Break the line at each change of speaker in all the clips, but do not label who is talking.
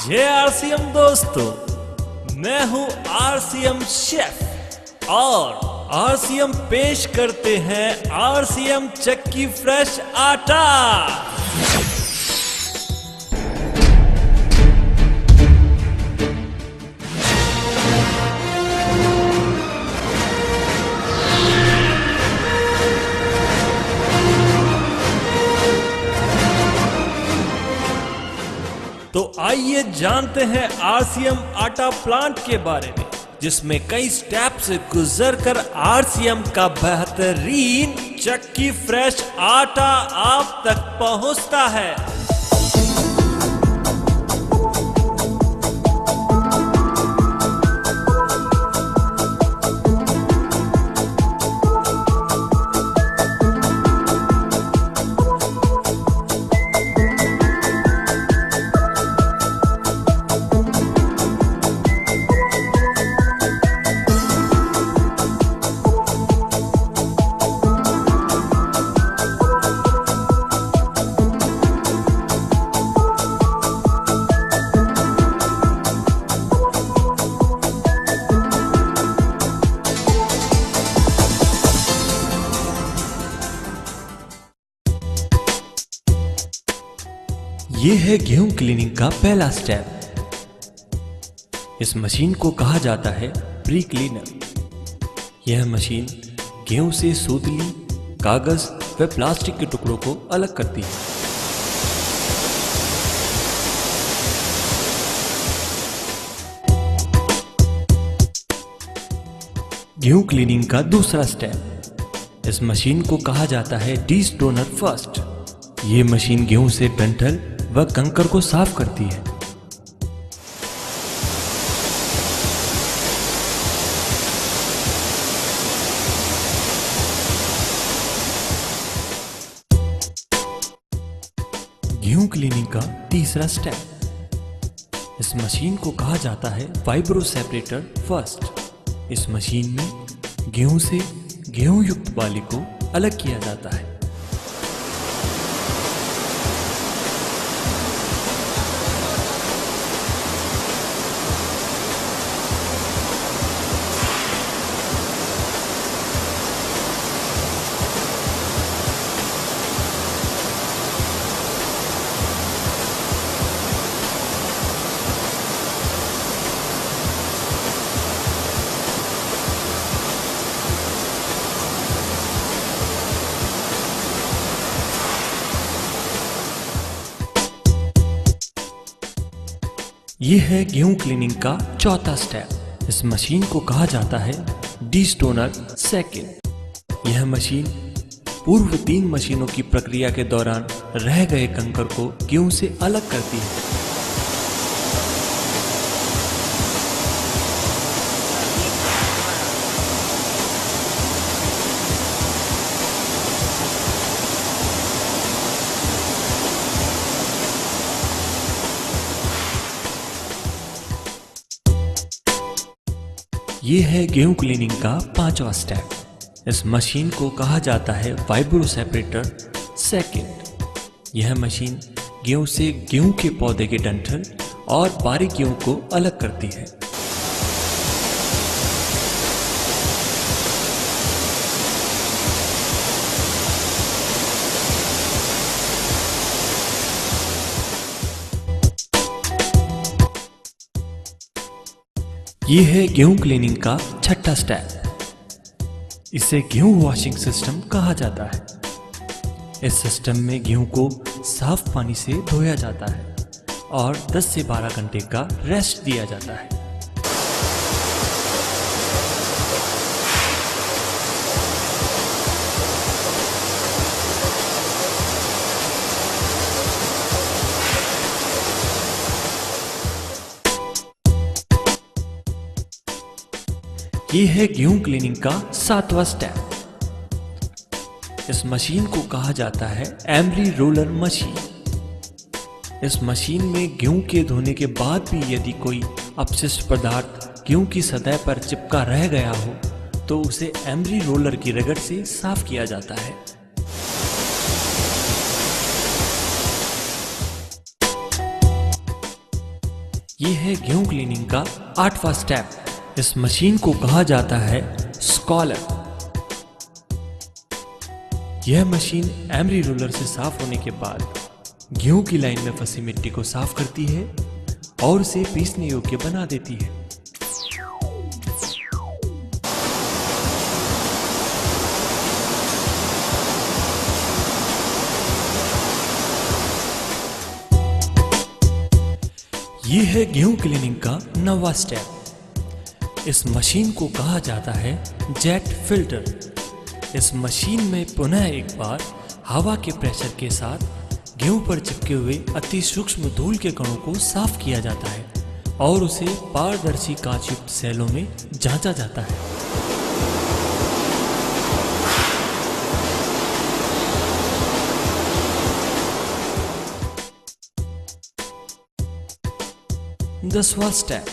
जय आरसीएम दोस्तों, मैं हूं आरसीएम शेफ और आरसीएम पेश करते हैं आरसीएम चक्की फ्रेश आटा। तो आइए जानते हैं आरसीएम आटा प्लांट के बारे में, जिसमें कई स्टेप से गुजरकर आरसीएम का बेहतरीन चक्की फ्रेश आटा आप तक पहुंचता है। ये है गेहूं क्लीनिंग का पहला स्टेप। इस मशीन को कहा जाता है प्री क्लीनर। यह मशीन गेहूं से सूतली, कागज व प्लास्टिक के टुकड़ों को अलग करती है। गेहूं क्लीनिंग का दूसरा स्टेप। इस मशीन को कहा जाता है डीस्टोनर फर्स्ट। ये मशीन गेहूं से डंठल व कंकर को साफ करती है। गेहूं क्लीनिंग का तीसरा स्टेप। इस मशीन को कहा जाता है वाइब्रो सेपरेटर फर्स्ट। इस मशीन में गेहूं से गेहूं युक्त बाली को अलग किया जाता है। यह है गेहूं क्लीनिंग का चौथा स्टेप। इस मशीन को कहा जाता है डीस्टोनर सेकंड। यह मशीन पूर्व 3 मशीनों की प्रक्रिया के दौरान रह गए कंकर को गेहूं से अलग करती है। ये है गेहूं क्लीनिंग का 5वां स्टेप। इस मशीन को कहा जाता है वाइब्रो सेपरेटर सेकंड। यह मशीन गेहूं से गेहूं के पौधे के डंठल और बारीक गेहूं को अलग करती है। यह है गेहूं क्लीनिंग का 6वां स्टेप। इसे गेहूं वॉशिंग सिस्टम कहा जाता है। इस सिस्टम में गेहूं को साफ पानी से धोया जाता है और 10 से 12 घंटे का रेस्ट दिया जाता है। ये है गेहूं क्लीनिंग का 7वां स्टेप। इस मशीन को कहा जाता है एमरी रोलर मशीन। इस मशीन में गेहूं के धोने के बाद भी यदि कोई अपशिष्ट पदार्थ गेहूं की सतह पर चिपका रह गया हो तो उसे एमरी रोलर की रगड़ से साफ किया जाता है। यह है गेहूं क्लीनिंग का 8वां स्टेप। इस मशीन को कहा जाता है स्कॉलर। यह मशीन एमरी रोलर से साफ होने के बाद गेहूं की लाइन में फंसी मिट्टी को साफ करती है और उसे पीसने योग्य बना देती है। यह है गेहूं क्लीनिंग का 9वां स्टेप। इस मशीन को कहा जाता है जेट फिल्टर। इस मशीन में पुनः एक बार हवा के प्रेशर के साथ गेहूं पर चिपके हुए अति सूक्ष्म धूल के कणों को साफ किया जाता है और उसे पारदर्शी कांच युक्त सेलों में जांचा जाता है। दसवां स्टेप,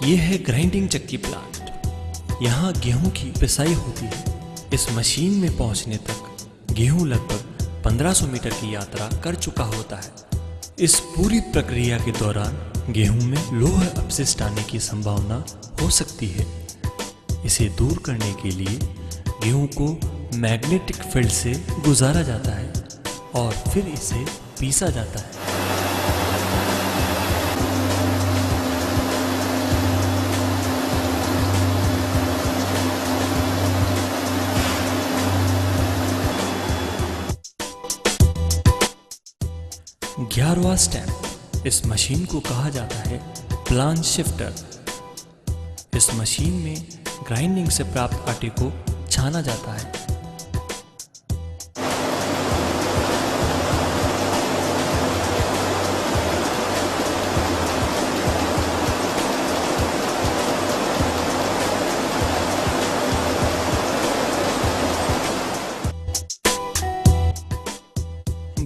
यह है ग्राइंडिंग चक्की प्लांट। यहाँ गेहूं की पिसाई होती है। इस मशीन में पहुंचने तक गेहूं लगभग 1500 मीटर की यात्रा कर चुका होता है। इस पूरी प्रक्रिया के दौरान गेहूं में लौह अपशिष्ट आने की संभावना हो सकती है। इसे दूर करने के लिए गेहूं को मैग्नेटिक फील्ड से गुजारा जाता है और फिर इसे पीसा जाता है। ग्यारहवां स्टेप, इस मशीन को कहा जाता है प्लांट शिफ्टर। इस मशीन में ग्राइंडिंग से प्राप्त आटे को छाना जाता है।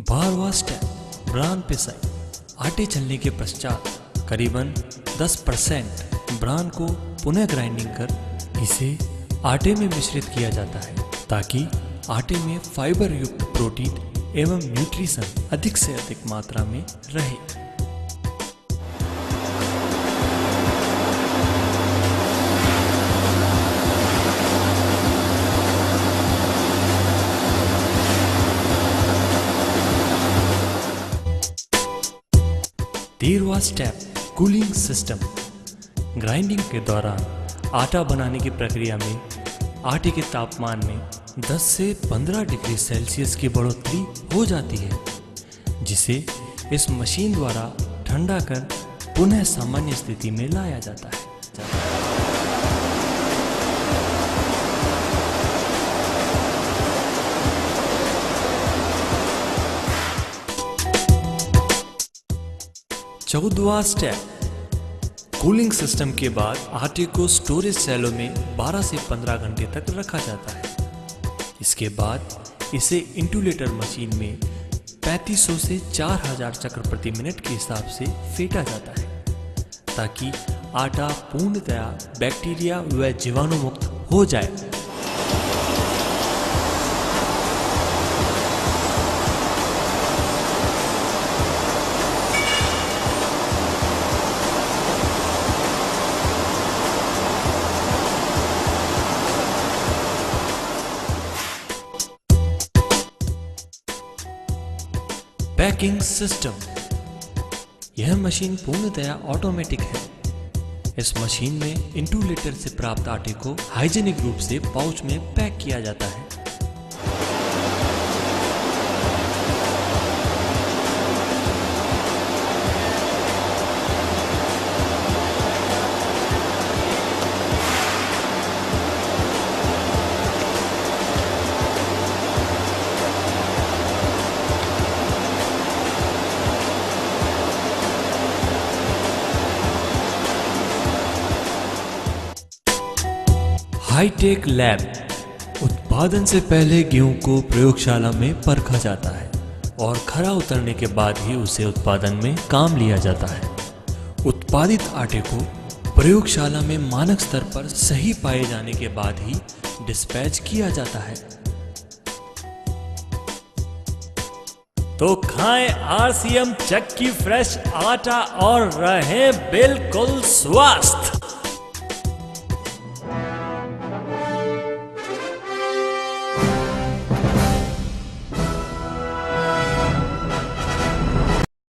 बारहवां स्टेप, ब्रान पिसाई। आटे चलने के पश्चात करीबन 10% ब्रान को पुनः ग्राइंडिंग कर इसे आटे में मिश्रित किया जाता है ताकि आटे में फाइबर युक्त प्रोटीन एवं न्यूट्रिशन अधिक से अधिक मात्रा में रहे। तेरहवां स्टेप, कूलिंग सिस्टम। ग्राइंडिंग के दौरान आटा बनाने की प्रक्रिया में आटे के तापमान में 10 से 15 डिग्री सेल्सियस की बढ़ोतरी हो जाती है, जिसे इस मशीन द्वारा ठंडा कर पुनः सामान्य स्थिति में लाया जाता है। 14वां स्टेप, कूलिंग सिस्टम के बाद आटे को स्टोरेज सेलों में 12 से 15 घंटे तक रखा जाता है। इसके बाद इसे इंटुलेटर मशीन में 3500 से 4000 चक्र प्रति मिनट के हिसाब से फेंटा जाता है ताकि आटा पूर्णतया बैक्टीरिया व जीवाणु मुक्त हो जाए। Packing system. यह मशीन पूर्णतया ऑटोमेटिक है। इस मशीन में इंटुलेटर से प्राप्त आटे को हाइजीनिक रूप से पाउच में पैक किया जाता है। High tech lab. उत्पादन से पहले गेहूं को प्रयोगशाला में परखा जाता है और खरा उतरने के बाद ही उसे उत्पादन में काम लिया जाता है। उत्पादित आटे को प्रयोगशाला में मानक स्तर पर सही पाए जाने के बाद ही डिस्पैच किया जाता है। तो खाएं RCM चक्की फ्रेश आटा और रहें बिल्कुल स्वस्थ।